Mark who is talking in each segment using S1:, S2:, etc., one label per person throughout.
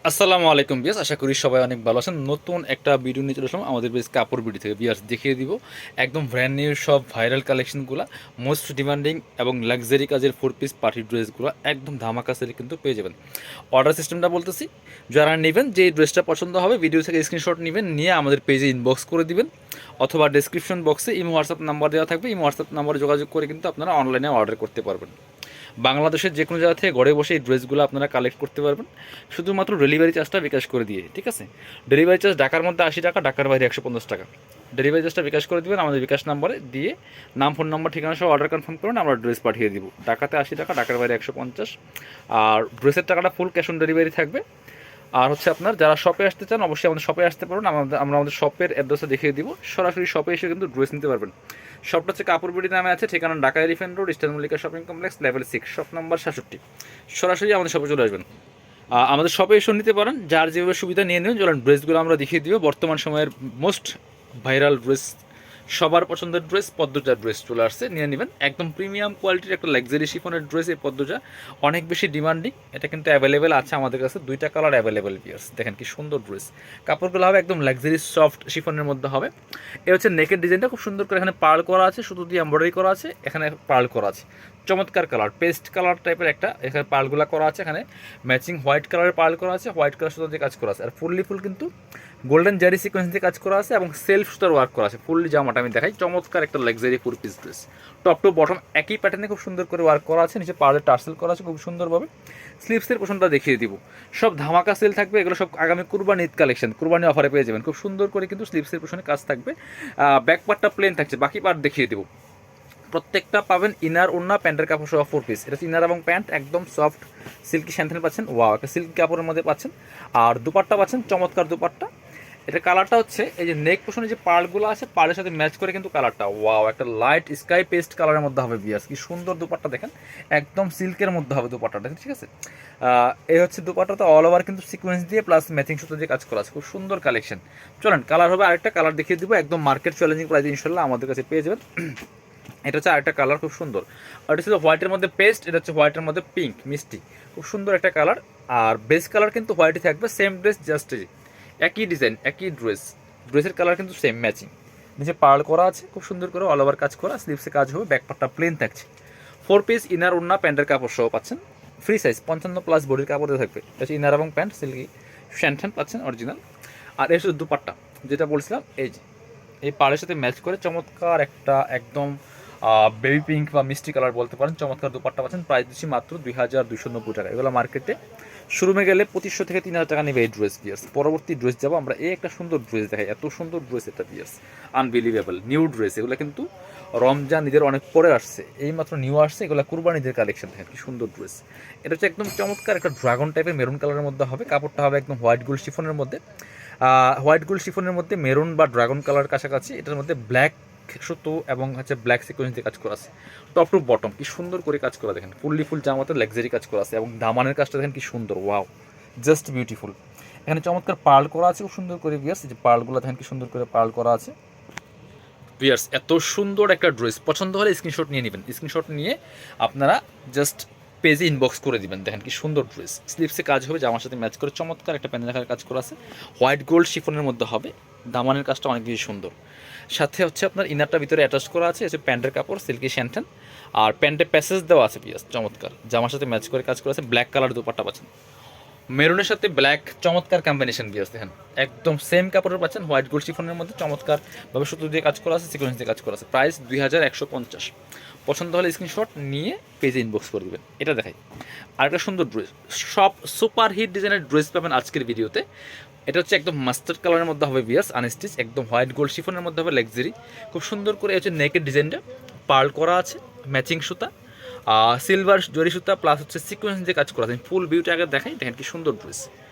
S1: আসসালামু আলাইকুম বিয়াস, আশা করি সবাই অনেক ভালো আছেন। নতুন একটা ভিডিও নিয়ে চলে আসলাম আমাদের বেশ কাপড় ভিডিও থেকে। বিয়াস দেখিয়ে দিব একদম ব্র্যান্ড নিউ সব ভাইরাল কালেকশনগুলো, মোস্ট ডিমান্ডিং এবং লাক্সারি কাজের 4 পিস পার্টি ড্রেসগুলো একদম ধামাকা সেলে কিন্তু পেয়ে যাবেন। অর্ডার সিস্টেমটা বলতেছি, যারা নেবেন যে ড্রেসটা পছন্দ হবে ভিডিও থেকে স্ক্রিনশট নেবেন, নিয়ে আমাদের পেজে ইনবক্স করে দিবেন, অথবা ডেসক্রিপশন বক্সে ইমো হোয়াটসঅ্যাপ নাম্বার দেওয়া থাকবে। ইমো হোয়াটসঅ্যাপ নাম্বারে যোগাযোগ করে কিন্তু আপনারা অনলাইনে অর্ডার করতে পারবেন। বাংলাদেশের যে কোনো জায়গা থেকে ঘরে বসে এই ড্রেসগুলো আপনারা কালেক্ট করতে পারবেন, শুধুমাত্র ডেলিভারি চার্জটা বিকাশ করে দিয়ে। ঠিক আছে, ডেলিভারি চার্জ ঢাকার মধ্যে 80 টাকা, ঢাকার বাইরে 150 টাকা। ডেলিভারি চার্জটা বিকাশ করে দেবেন আমাদের বিকাশ নাম্বারে দিয়ে, নাম ফোন নাম্বার ঠিকানা সহ অর্ডার কনফার্ম করুন, আমরা ড্রেস পাঠিয়ে দিব। ঢাকাতে 80 টাকা, ঢাকার বাইরে 150। আর ড্রেসের টাকাটা ফুল ক্যাশ অন ডেলিভারি থাকবে। আর হচ্ছে আপনার যারা শপে আসতে চান অবশ্যই আমাদের শপে আসতে পারেন, আমরা আমাদের শপের অ্যাড্রেসটা দেখিয়ে দিব। সরাসরি শপে এসে কিন্তু ড্রেস নিতে পারবেন। শপটা হচ্ছে কাপড় বিডি নামে আছে, ঠিকানা Dhaka elephant road, eastern Mallika shopping complex, level 6, shop number 67। সরাসরি আমাদের শপে চলে আসবেন। আমাদের শপে এসে নিতে পারেন, যার যেভাবে সুবিধা নিয়ে নেবেন। চলেন ড্রেসগুলো আমরা দেখিয়ে দিব। বর্তমান সময়ের মোস্ট ভাইরাল ড্রেস, সবার পছন্দের ড্রেস পদ্মজার ড্রেস চলে আসছে, নিয়ে নেবেন। একদম প্রিমিয়াম কোয়ালিটির একটা লাক্সারি শিফনের ড্রেস। এই পদ্মজা অনেক বেশি ডিমান্ডিং, এটা কিন্তু অ্যাভেলেবেল আছে আমাদের কাছে, 2টা কালার অ্যাভেলেবেল পিয়ার্স। দেখেন কি সুন্দর ড্রেস, কাপড়গুলো হবে একদম লাক্সারি সফট শিফনের মধ্যে হবে। এ হচ্ছে নেকের ডিজাইনটা খুব সুন্দর করে এখানে পার্ল করা আছে, সুতো দিয়ে এমব্রয়ডারি করা আছে, এখানে পার্ল করা আছে। চমৎকার কালার, পেস্ট কালার টাইপের একটা এখানে পার্লগুলো করা আছে। এখানে ম্যাচিং হোয়াইট কালারের পার্ল করা আছে, হোয়াইট কালার সুতো দিয়ে কাজ করা আছে। আর ফুললি ফুল কিন্তু গোল্ডেন জারি সিকোয়েন্স দিয়ে কাজ করা আছে এবং সেলফ সুতার ওয়ার্ক করা আছে। ফুললি জামাটা আমি দেখাই, চমৎকার একটা luxury 4 piece dress. Top to bottom একই প্যাটার্নে খুব সুন্দর করে ওয়ার্ক করা আছে, নিচে পার্লের টার্সেল করা আছে খুব সুন্দরভাবে। স্লিভসের পোশনটা দেখিয়ে দিব, সব ধামাকা সেল থাকবে। এগুলো সব আগামী কুরবানি ঈদ কালেকশন, কুরবানি অফারে পেয়ে যাবেন। খুব সুন্দর করে কিন্তু স্লিভসের পোশনে কাজ থাকবে। ব্যাক পার্টটা প্লেন থাকছে, বাকি পার্ট দেখিয়ে দিব। প্রত্যেকটা পাবেন ইনার ওড়না প্যান্টের কাপড় সহ 4 পিস। এটা ইনার এবং প্যান্ট একদম সফট সিল্কি স্যান্থেল পাচ্ছেন, ওয়াও একটা সিল্কি কাপড়ের মধ্যে পাচ্ছেন। আর দুপাট্টা পাচ্ছেন চমৎকার দুপাট্টা। এটা কালারটা হচ্ছে এই যে নেক পোশনে যে পার্লগুলো আছে, পার্লের সাথে ম্যাচ করে কিন্তু কালারটা, ওয়াও একটা লাইট স্কাই পেস্ট কালারের মধ্যে হবে বিয়াস। কি সুন্দর দুপাট্টা দেখেন, একদম সিল্কের মধ্যে হবে দুপাট্টাটা। ঠিক আছে, এই হচ্ছে দুপাট্টাটা অল ওভার কিন্তু সিকোয়েন্স দিয়ে প্লাস ম্যাচিং সুতো দিয়ে কাজ করা আছে, খুব সুন্দর কালেকশন। চলেন কালার হবে আরেকটা কালার দেখিয়ে দিব, একদম মার্কেট চ্যালেঞ্জিং প্রাইস ইনশাল্লাহ আমাদের কাছে পেয়ে যাবেন। এটা হচ্ছে আরেকটা কালার খুব সুন্দর, আর এটা ছিল হোয়াইটের মধ্যে পেস্ট, এটা হচ্ছে হোয়াইটের মধ্যে পিঙ্ক মিষ্টি, খুব সুন্দর একটা কালার। আর বেস কালার কিন্তু হোয়াইটই থাকবে, সেম ড্রেস জাস্ট একই ডিজাইন একই ড্রেস, ড্রেসের কালার কিন্তু সেম ম্যাচিং। নিচে পার্ল করা আছে খুব সুন্দর করে, অল ওভার কাজ করা, স্লিভসে কাজ হবে, ব্যাক পার্টটা প্লেন থাকছে। 4 পিস ইনার ওড়না প্যান্টের কাপড় সহ পাচ্ছেন, ফ্রি সাইজ 55+ বডির কাপড়ে থাকবে। এটা হচ্ছে ইনার এবং প্যান্ট সিল্কি শ্যান্টেন পাচ্ছেন অরিজিনাল। আর এর সাথে দুপাট্টা যেটা বলছিলাম, এই যে এই পাড়ের সাথে ম্যাচ করে চমৎকার একটা একদম বেবি পিঙ্ক বা মিষ্টি কালার বলতে পারেন, চমৎকার দুপাট্টা পাচ্ছেন। প্রাইস দিচ্ছি মাত্র 2290 টাকা। এগুলো মার্কেটে শোরুমে গেলে 2500 থেকে 3000 টাকা নেবে এই ড্রেস পিয়ার্স। পরবর্তী ড্রেস যাবো আমরা, এই একটা সুন্দর ড্রেস দেখাই, এত সুন্দর ড্রেস এটা পিয়ার্স, আনবিলিভেবল নিউ ড্রেস। এগুলো কিন্তু রমজান ঈদের অনেক পরে আসছে, এই মাত্র নিউ আসছে, এগুলো কুরবানিদের কালেকশন। দেখেন কি সুন্দর ড্রেস, এটা হচ্ছে একদম চমৎকার একটা ড্রাগন টাইপের মেরুন কালারের মধ্যে হবে। কাপড়টা হবে একদম হোয়াইট গোল্ড শিফনের মধ্যে, হোয়াইট গোল্ড শিফনের মধ্যে মেরুন বা ড্রাগন কালার কাছাকাছি। এটার মধ্যে ব্ল্যাক সুতো এবং হচ্ছে ব্ল্যাক সিকোয়েন্স দিয়ে কাজ করা আছে। টপ টু বটম কি সুন্দর করে কাজ করা, দেখেন ফুললি ফুল জামাতে লাক্সারি কাজ করা আছে এবং দামানের কাজটা দেখেন কি সুন্দর, ওয়াও জাস্ট বিউটিফুল। এখানে চমৎকার পার্ল করা আছে খুব সুন্দর করে বিয়ার্স, যে পার্লগুলো দেখেন কি সুন্দর করে পার্ল করা আছে বিয়ার্স। এত সুন্দর একটা ড্রেস, পছন্দ হলে স্ক্রিনশট নিয়ে নেবেন। স্ক্রিনশট নিয়ে আপনারা জাস্ট পেজে ইনবক্স করে দিবেন। দেখেন কি সুন্দর ড্রেস, স্লিভসে কাজ হবে, জামার সাথে ম্যাচ করে চমৎকার একটা প্যান্টের কাজ করা আছে, হোয়াইট গোল্ড শিফনের মধ্যে হবে। দামানের কাজটা অনেক বেশি সুন্দর। সাথে হচ্ছে আপনার ইনারটা ভিতরে অ্যাটাচ করা আছে, হচ্ছে প্যান্টের কাপড় সিল্কি শ্যান্টেন। আর প্যান্টে প্যাসেজ দেওয়া আছে পিয়াস, চমৎকার জামার সাথে ম্যাচ করে কাজ করা আছে। ব্ল্যাক কালার দুপাট্টা পাচ্ছেন, মেরুনের সাথে ব্ল্যাক চমৎকার কম্বিনেশন বিয়াস। দেখেন একদম সেম কাপড়ের পাচ্ছেন, হোয়াইট গোল্ড শিফনের মধ্যে চমৎকারভাবে সুতো দিয়ে কাজ করা আছে, সিকোয়েন্স দিয়ে কাজ করা আছে। প্রাইস 2150। পছন্দ হলে স্ক্রিনশট নিয়ে পেজে ইনবক্স করে দেবেন। এটা দেখাই আরেকটা সুন্দর ড্রেস, সব সুপার হিট ডিজাইনের ড্রেস পাবেন আজকের ভিডিওতে। এটা হচ্ছে একদম মাস্টার্ড কালারের মধ্যে হবে বিয়াস, আনস্টিচ, একদম হোয়াইট গোল্ড শিফনের মধ্যে হবে লাক্সারি। খুব সুন্দর করে হচ্ছে নেকের ডিজাইনটা পার্ল করা আছে, ম্যাচিং সুতা, সিলভার জরি সুতা প্লাস হচ্ছে সিকোয়েন্স দিয়ে কাজ করা আছে। ফুল ভিউটা আগে দেখাই, দেখেন কি সুন্দর ড্রেস,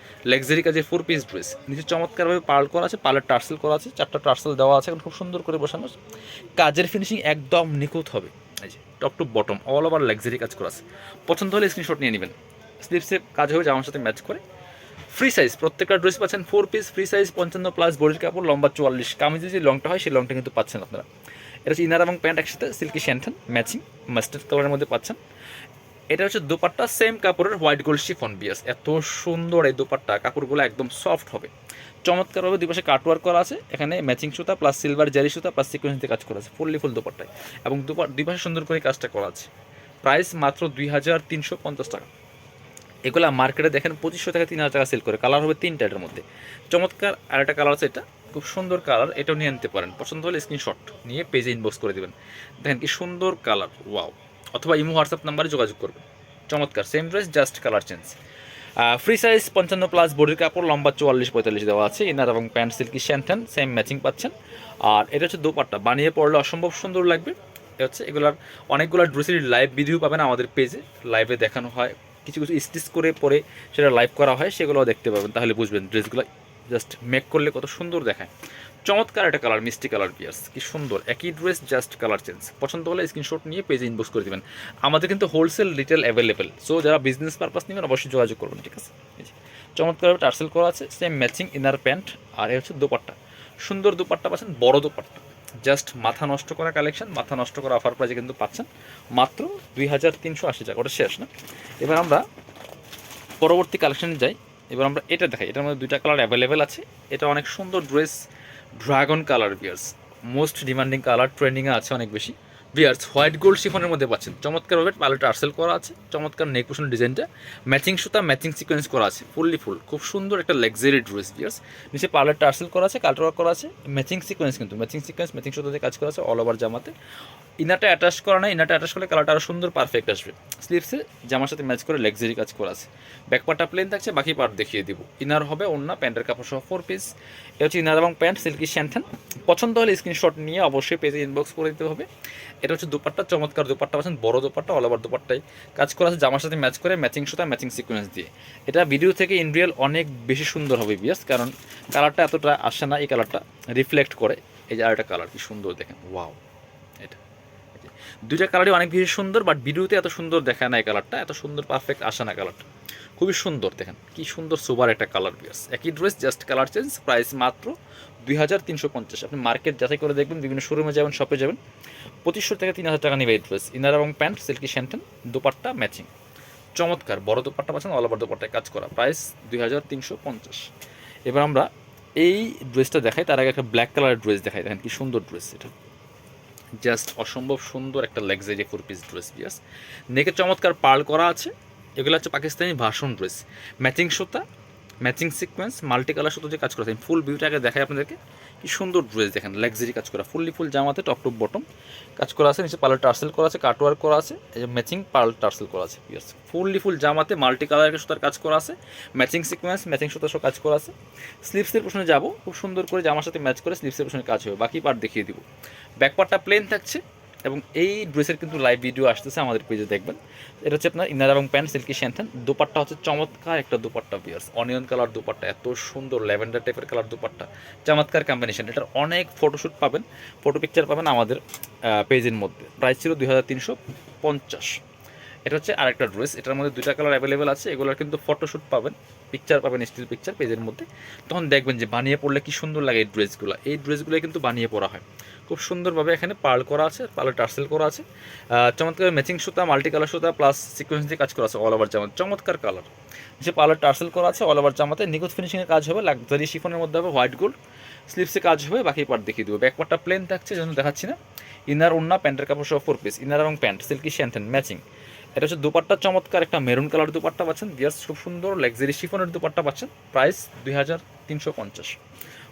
S1: লাক্সারি কাজের 4 পিস ড্রেস। নিচে চমৎকারভাবে পার্ল করা আছে, পার্লের টার্সেল করা আছে, 4টা টার্সেল দেওয়া আছে, এখন খুব সুন্দর করে বসানো। কাজের ফিনিশিং একদম নিখুঁত হবে, এই যে top to bottom all over luxury কাজ করা আছে। পছন্দ হলে স্ক্রিনশট নিয়ে নেবেন। স্লিভসে কাজ হবে, জামার সাথে ম্যাচ করে। ফ্রি সাইজ প্রত্যেকটা ড্রেস পাচ্ছেন, 4 পিস ফ্রি সাইজ 55+ বডির কাপড়, লম্বা 44, কামিজে যে লংটা হয় সেই লংটা কিন্তু পাচ্ছেন আপনারা। এটা হচ্ছে ইনার এবং প্যান্ট একসাথে সিল্কি শ্যান্টেন ম্যাচিং মাস্টার্ড কালারের মধ্যে পাচ্ছেন। এটা হচ্ছে দোপাট্টা, সেম কাপড়ের হোয়াইট গোল্ড শিফন বিয়াস। এত সুন্দর এই দোপাট্টা, কাপড়গুলো একদম সফট হবে, চমৎকারভাবে দুই পাশে কাটওয়ার্ক করা আছে, এখানে ম্যাচিং সুতা প্লাস সিলভার জারি সুতা প্লাস সিকোয়েন্স দিয়ে কাজ করা আছে ফুল দোপাট্টায়, এবং দুই পাশে সুন্দর করে কাজটা করা আছে। প্রাইস মাত্র 2350 টাকা। এগুলো মার্কেটে দেখেন 2500 থেকে 3000 টাকা সেল করে। কালার হবে 3টা এটার মধ্যে। চমৎকার আরেকটা কালার আছে, এটা খুব সুন্দর কালার, এটাও নিয়ে নিতে পারেন। পছন্দ হলে স্ক্রিনশট নিয়ে পেজে ইনবক্স করে দেবেন। দেখেন কি সুন্দর কালার, ওয়াও। অথবা ইমো হোয়াটসঅ্যাপ নাম্বারে যোগাযোগ করবেন। চমৎকার, same dress, just colour change. Free size 55+ বডির কাপড়, লম্বা 44-45 দেওয়া আছে। ইনার এবং প্যান্ট সিল্কি শ্যান্থান সেম ম্যাচিং পাচ্ছেন। আর এটা হচ্ছে দোপাট্টা, বানিয়ে পড়লে অসম্ভব সুন্দর লাগবে। এটা হচ্ছে এগুলার অনেকগুলো ড্রেসের লাইভ ভিডিও পাবেন আমাদের পেজে, লাইভে দেখানো হয়, কিছু কিছু স্টিচ করে পরে সেটা লাইভ করা হয়, সেগুলোও দেখতে পাবেন, তাহলে বুঝবেন ড্রেসগুলো জাস্ট মেক করলে কত সুন্দর দেখায়। চমৎকার একটা কালার, মিষ্টি কালার পিয়ার্স, কি সুন্দর, একই ড্রেস জাস্ট কালার চেঞ্জ। পছন্দ হলে স্ক্রিনশট নিয়ে পেজে ইনবক্স করে দেবেন। আমাদের কিন্তু হোলসেল রিটেল অ্যাভেলেবেল, সো যারা বিজনেস পারপাস নেবেন অবশ্যই যোগাযোগ করবেন, ঠিক আছে। চমৎকারভাবে টার্সেল করা আছে, সেম ম্যাচিং ইনার প্যান্ট। আর এ হচ্ছে দোপাট্টা, সুন্দর দোপাট্টা পাচ্ছেন, বড় দোপাট্টা, জাস্ট মাথা নষ্ট করা কালেকশন, মাথা নষ্ট করা অফার প্রাইজে কিন্তু পাচ্ছেন মাত্র 2380 টাকা। ওটা শেষ না, এবার আমরা পরবর্তী কালেকশনে যাই। এবার আমরা এটা দেখাই, এটার মধ্যে 2টা কালার অ্যাভেলেবেল আছে। এটা অনেক সুন্দর ড্রেস, ড্রাগন কালার বিয়ার্স, মোস্ট ডিমান্ডিং কালার, ট্রেন্ডিংয়ে আছে অনেক বেশি বিয়ার্স। হোয়াইট গোল্ড শিফনের মধ্যে পাচ্ছেন, চমৎকারভাবে পার্লে টার্সেল করা আছে, চমৎকার নেক পোর্শন ডিজাইনটা, ম্যাচিং সুতা ম্যাচিং সিকোয়েন্স করা আছে, ফুল, খুব সুন্দর একটা লাক্সারি ড্রেস বিয়ার্স। নিচে পার্লে টার্সেল করা আছে, কাটওয়ার্ক করা আছে, ম্যাচিং সিকোয়েন্স, কিন্তু ম্যাচিং সিকোয়েন্স ম্যাচিং সুতা দিয়ে কাজ করা আছে অল ওভার জামাতে। ইনারটা অ্যাটাচ করা না, ইনারটা অ্যাটাচ করলে কালারটা আরও সুন্দর পারফেক্ট আসবে। স্লিভসে জামার সাথে ম্যাচ করে লাক্সারি কাজ করা আছে। ব্যাক পার্টটা প্লেন থাকছে, বাকি পার্ট দেখিয়ে দিব। ইনার হবে ওন্না, প্যান্টের কাপড় সহ 4 পিস। এটা হচ্ছে ইনার এবং প্যান্ট সিল্কি শ্যান্থান। পছন্দ হলে স্ক্রিনশট নিয়ে অবশ্যই পেজে ইনবক্স করে দিতে হবে। এটা হচ্ছে দুপাট্টা, চমৎকার দুপাট্টা পাচ্ছেন, বড় দুপাট্টা, অল ওভার দুপাট্টায় কাজ করা আছে, জামার সাথে ম্যাচ করে ম্যাচিং সুতা ম্যাচিং সিকোয়েন্স দিয়ে। এটা ভিডিও থেকে ইন রিয়েল অনেক বেশি সুন্দর হবে বিয়াস, কারণ কালারটা এতটা আসে না, এই কালারটা রিফ্লেক্ট করে। এই যে আরেকটা কালার, কি সুন্দর দেখেন, ওয়াও। এটা 2টা কালারই অনেক বেশি সুন্দর, বাট ভিডিওতে এত সুন্দর দেখায় না, এই কালারটা এত সুন্দর পারফেক্ট আসে না কালারটা। খুবই সুন্দর, দেখেন কি সুন্দর সুপার একটা কালার বিয়াস। একই dress, just colour change. Price মাত্র 2350। আপনি মার্কেট যাচাই করে দেখবেন, বিভিন্ন শোরুমে যাবেন, শপে যাবেন, 2500 থেকে 3000 টাকা নেবে এই ড্রেস। ইনার এবং প্যান্ট সিল্কি শ্যান্টেন, দোপাট্টা ম্যাচিং, চমৎকার বড় দোপাট্টা পাচ্ছেন, অল ওভার দোপাট্টায় কাজ করা। প্রাইস 2350। এবার আমরা এই ড্রেসটা দেখাই, তার আগে একটা ব্ল্যাক কালারের ড্রেস দেখাই। দেখেন কি সুন্দর ড্রেস, এটা জাস্ট অসম্ভব সুন্দর একটা লাক্সারি 4 পিস ড্রেস পিয়াস। নেকে চমৎকার পার্ল করা আছে, এগুলো হচ্ছে পাকিস্তানি ভাষণ ড্রেস, ম্যাচিং সুতা ম্যাচিং সিকোয়েন্স মাল্টি কালার সুতো দিয়ে কাজ করা আছে। ফুল ভিউটাকে দেখাই আপনাদেরকে, কি সুন্দর ড্রেস দেখেন, লাক্সারি কাজ করা, ফুল জামাতে টপ টু বটম কাজ করা আছে, নিচে পার্ল টার্সেল করা আছে, কাটওয়ার্ক করা আছে, এই যে ম্যাচিং পার্ল টার্সেল করা আছে পিয়াস। ফুল জামাতে মাল্টি কালারের সুতার কাজ করা আছে, ম্যাচিং সিকোয়েন্স ম্যাচিং সুতার সব কাজ করা আছে। স্লিভসের পোশনে যাবো, খুব সুন্দর করে জামার সাথে ম্যাচ করে স্লিভসের পোশনে কাজ হবে, বাকি পার্ট দেখিয়ে দিব। ব্যাক পার্টটা প্লেন থাকছে, এবং এই ড্রেসের কিন্তু লাইভ ভিডিও আসতেছে, আমাদের পেজে দেখবেন। এটা হচ্ছে আপনার ইনার এবং প্যান্ট সিল্কি শ্যান্থান। দোপাট্টা হচ্ছে চমৎকার একটা দোপাট্টা পিয়ার্স, অনিয়ন কালার দোপাট্টা, এত সুন্দর ল্যাভেন্ডার টাইপের কালার দোপাট্টা, চমৎকার কম্বিনেশন। এটার অনেক ফটোশ্যুট পাবেন, ফটো পিকচার পাবেন আমাদের পেজের মধ্যে। প্রাইস ছিল 2350। এটা হচ্ছে আরেকটা ড্রেস, এটার মধ্যে 2টা কালার অ্যাভেলেবেল আছে। এগুলোর কিন্তু ফটোশ্যুট পাবেন, পিকচার পাবেন, স্টিল পিকচার পেজের মধ্যে। তখন দেখবেন যে বানিয়ে পড়লে কি সুন্দর লাগে এই ড্রেসগুলো। এই ড্রেসগুলো কিন্তু বানিয়ে পড়া হয় খুব সুন্দরভাবে। এখানে পার্ল করা আছে, পার্লে টার্সেল করা আছে, চমৎকার ম্যাচিং সুতা মাল্টি কালার সুতা প্লাস সিকোয়েন্স দিয়ে কাজ করা আছে অল ওভার জামা, চমৎকার কালার। যে পার্লার টার্সেল করা আছে অল ওভার জামাতে, নিখুঁত ফিনিশিংয়ের কাজ হবে, লাক্সারি শিফনের মধ্যে হবে, হোয়াইট গোল্ড স্লিভসে কাজ হবে, বাকি পার্ট দেখিয়ে দেবো। ব্যাক পার্টটা প্লেন থাকছে, যেন দেখাচ্ছি না। ইনার ওন্না, প্যান্টের কাপড় সহ 4 পিস, ইনার এবং প্যান্ট সিল্কি শ্যান্থান ম্যাচিং। এটা হচ্ছে দুপাট্টা, চমৎকার একটা মেরুন কালার দুপাট্টা পাচ্ছেন বিয়ার্স, খুব সুন্দর লাক্সারি শিফনের দুপাট্টা পাচ্ছেন। প্রাইস 2350।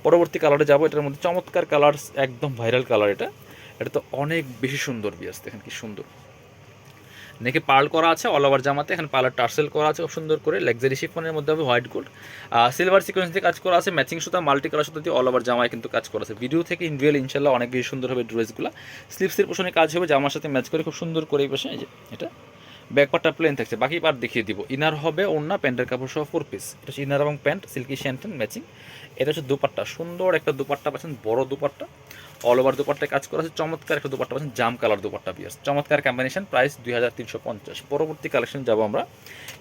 S1: পরবর্তী কালারে যাবো, এটার মধ্যে চমৎকার কালার, একদম ভাইরাল কালার। এটা তো অনেক বেশি সুন্দর বিয়ার্স, দেখেন কি সুন্দর। নেকে পার্ল করা আছে অল ওভার জামাতে, এখানে পার্লার টার্সেল করা আছে খুব সুন্দর করে, লাক্সারি শিফনের মধ্যে হবে হোয়াইট গোল্ড, সিলভার সিকোয়েন্স দিয়ে কাজ করা আছে, ম্যাচিং সুতা মাল্টি কালার সুতা দিয়ে অল ওভার জামায় কিন্তু কাজ করা আছে। ভিডিও থেকে ইন রিয়েল ইনশাল্লাহ অনেক বেশি সুন্দর হবে ড্রেসগুলো। স্লিভসের পোশনে কাজ হবে, জামার সাথে ম্যাচ করে খুব সুন্দর করে এই পাশে, এই যে এটা ব্যাক পার্টটা প্লেন থাকছে, বাকি পার্ট দেখিয়ে দিব। ইনার হবে ওন্না, প্যান্টের কাপড় সহ 4 পিস। এটা হচ্ছে ইনার এবং প্যান্ট সিল্কি শ্যান্টেন ম্যাচিং। এটা হচ্ছে দুপাট্টা, সুন্দর একটা দুপাট্টা পাচ্ছেন, বড় দুপাট্টা, অল ওভার দুপাট্টায় কাজ করা আছে, চমৎকার একটা দুপাট্টা পাচ্ছেন, জাম কালার দুপাট্টা পিয়ার্স, চমৎকার কম্বিনেশন। প্রাইস 2350। পরবর্তী কালেকশন যাবো আমরা,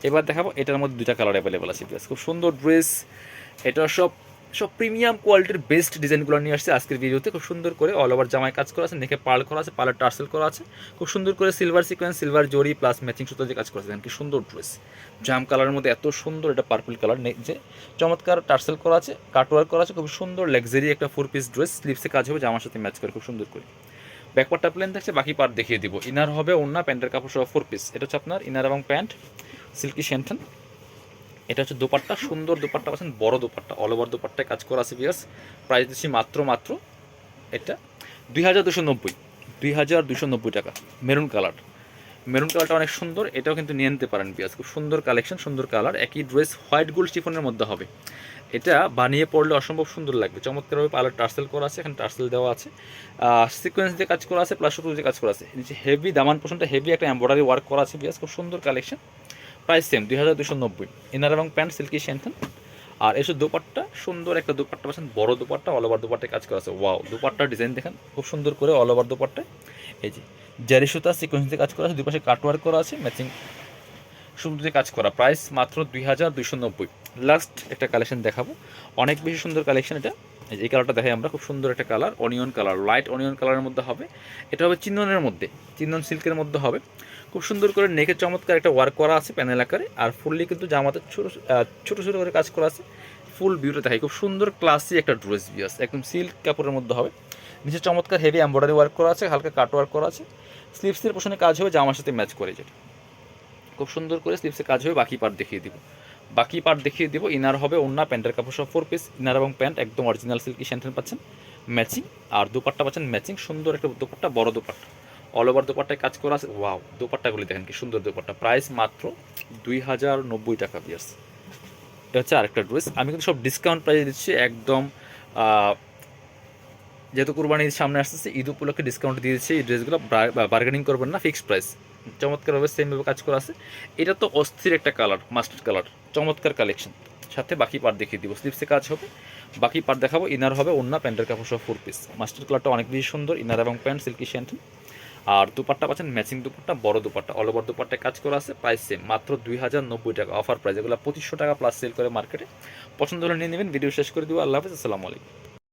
S1: এবার দেখাবো। এটার মধ্যে 2টা কালার অ্যাভেলেবেল আছে পিয়ার্স, খুব সুন্দর ড্রেস। এটা সব সব প্রিমিয়াম কোয়ালিটির বেস্ট ডিজাইনগুলো নিয়ে আসছে আজকের ভিডিওতে। খুব সুন্দর করে অল ওভার জামায় কাজ করা আছে, নেকে পার্ল করা আছে, পার্লার টার্সেল করা আছে, খুব সুন্দর করে সিলভার সিকোয়েন্স, সিলভার জরি প্লাস ম্যাচিং সুতো দিয়ে কাজ করা আছে। দেখেন কি সুন্দর ড্রেস, জাম কালারের মধ্যে এত সুন্দর, এটা পার্পল কালার, যে চমৎকার টার্সেল করা আছে, কাটওয়ার্ক করা আছে, খুব সুন্দর লাক্সারি একটা 4 পিস ড্রেস। স্লিভসে কাজ হবে, জামার সাথে ম্যাচ করে খুব সুন্দর করে। ব্যাকপার্টটা প্লেন থাকছে, বাকি পার্ট দেখিয়ে দিব। ইনার হবে ওড়না, প্যান্টের কাপড় সহ 4 পিস। এটা হচ্ছে আপনার ইনার এবং প্যান্ট, সিল্কি শ্যান্টন। এটা হচ্ছে দোপাট্টা, সুন্দর দোপাট্টা পাচ্ছেন, বড় দোপাট্টা, অল ওভার দোপাট্টায় কাজ করা আছে ভিউয়ার্স। প্রাইস দিচ্ছি মাত্র এটা 2290 টাকা। মেরুন কালার, মেরুন কালারটা অনেক সুন্দর, এটাও কিন্তু নিয়ে নিতে পারেন ভিউয়ার্স। খুব সুন্দর কালেকশন, সুন্দর কালার, একই ড্রেস হোয়াইট গোল্ড শিফনের মধ্যে হবে। এটা বানিয়ে পড়লে অসম্ভব সুন্দর লাগবে। চমৎকারভাবে পার্লার টার্সেল করা আছে, এখানে টার্সেল দেওয়া আছে, সিকোয়েন্স দিয়ে কাজ করা আছে, প্লাস সুতো দিয়ে কাজ করা আছে। নিচে হেভি দামান পোর্শনটা হেভি একটা এমব্রয়ডারি ওয়ার্ক করা আছে ভিউয়ার্স, খুব সুন্দর কালেকশন। Price same 2290। ইনার এবং প্যান্ট সিল্কি শ্যান্টন। আর এসব দোপাট্টা, সুন্দর একটা দোপাট্টা পাচ্ছেন, বড় দোপাট্টা, অল ওভার দোপাট্টায় কাজ করা আছে। ওয়াও, দোপাট্টার ডিজাইন দেখেন খুব সুন্দর করে, অল ওভার দোপাট্টায় এই যে জারি সুতা সিকোয়েন্স দিয়ে কাজ করা আছে, দুই পাশে কাটওয়ার্ক করা আছে, ম্যাচিং সুতো দিয়ে কাজ করা। প্রাইস মাত্র 2290। লাস্ট একটা কালেকশন দেখাবো, অনেক বেশি সুন্দর কালেকশন এটা। এই কালারটা দেখাই আমরা, খুব সুন্দর একটা colour, onion colour, light onion কালারের মধ্যে হবে। এটা হবে চিননের মধ্যে, চিনন সিল্কের মধ্যে হবে। খুব সুন্দর করে নেকে চমৎকার একটা ওয়ার্ক করা আছে প্যানেল আকারে, আর ফুললি কিন্তু জামাতে ছোটো ছোটো করে কাজ করা আছে। ফুল বিউটি দেখাই, খুব সুন্দর ক্লাসি একটা ড্রেস বিয়াস, একদম সিল্ক কাপড়ের মধ্যে হবে। নিচে চমৎকার হেভি এমব্রয়ডারি ওয়ার্ক করা আছে, হালকা কাট ওয়ার্ক করা আছে। স্লিভসের পোশনে কাজ হবে, জামার সাথে ম্যাচ করে, যেটা খুব সুন্দর করে স্লিভসে কাজ হবে। বাকি পার্ট দেখিয়ে দিব। ইনার হবে ওড়না, প্যান্টের কাপড় সব 4 পিস। ইনার এবং প্যান্ট একদম অরিজিনাল সিল্কি শ্যান্টেন পাচ্ছেন ম্যাচিং, আর দুপাট্টা পাচ্ছেন ম্যাচিং, সুন্দর একটা দুপাট্টা, বড় দুপাট্টা, অল ওভার দুপাট্টায় কাজ করা আছে। ওয়াও, দুপাট্টাগুলি দেখেন কি সুন্দর দুপাট্টা। প্রাইস মাত্র 2090 টাকা পিয়ার্স। এটা হচ্ছে আরেকটা ড্রেস, আমি কিন্তু সব ডিসকাউন্ট প্রাইসে দিচ্ছি একদম। যেহেতু কুরবানির সামনে আসতেছে, ঈদ উপলক্ষে ডিসকাউন্ট দিয়ে দিচ্ছি। এই ড্রেসগুলো বার্গেনিং করবেন না, ফিক্সড প্রাইস। চমৎকারভাবে সেমভাবে কাজ করা আছে। এটা তো অস্থির একটা কালার, মাস্টার্ড কালার, চমৎকার কালেকশন। সাথে বাকি পার্ট দেখিয়ে দিব, স্লিভসে কাজ হবে, বাকি পার্ট দেখাবো। ইনার হবে ওড়না, প্যান্টের কাপড় সহ 4 পিস। মাস্টার্ড কালারটা অনেক বেশি সুন্দর, ইনার এবং প্যান্ট সিল্কি শ্যান্টন। আর দুপাট্টা পাচ্ছেন ম্যাচিং দুপাট্টা, বড় দুপাট্টা, অল ওভার দুপাট্টায় কাজ করা আছে। প্রাইস সেম মাত্র 2090 টাকা, অফার প্রাইস। এগুলো 2500 টাকা প্লাস সেল করে মার্কেটে। পছন্দ হলে নিয়ে নেবেন। ভিডিও শেষ করে দিব। আল্লাহ হাফেজ, আসসালামু আলাইকুম।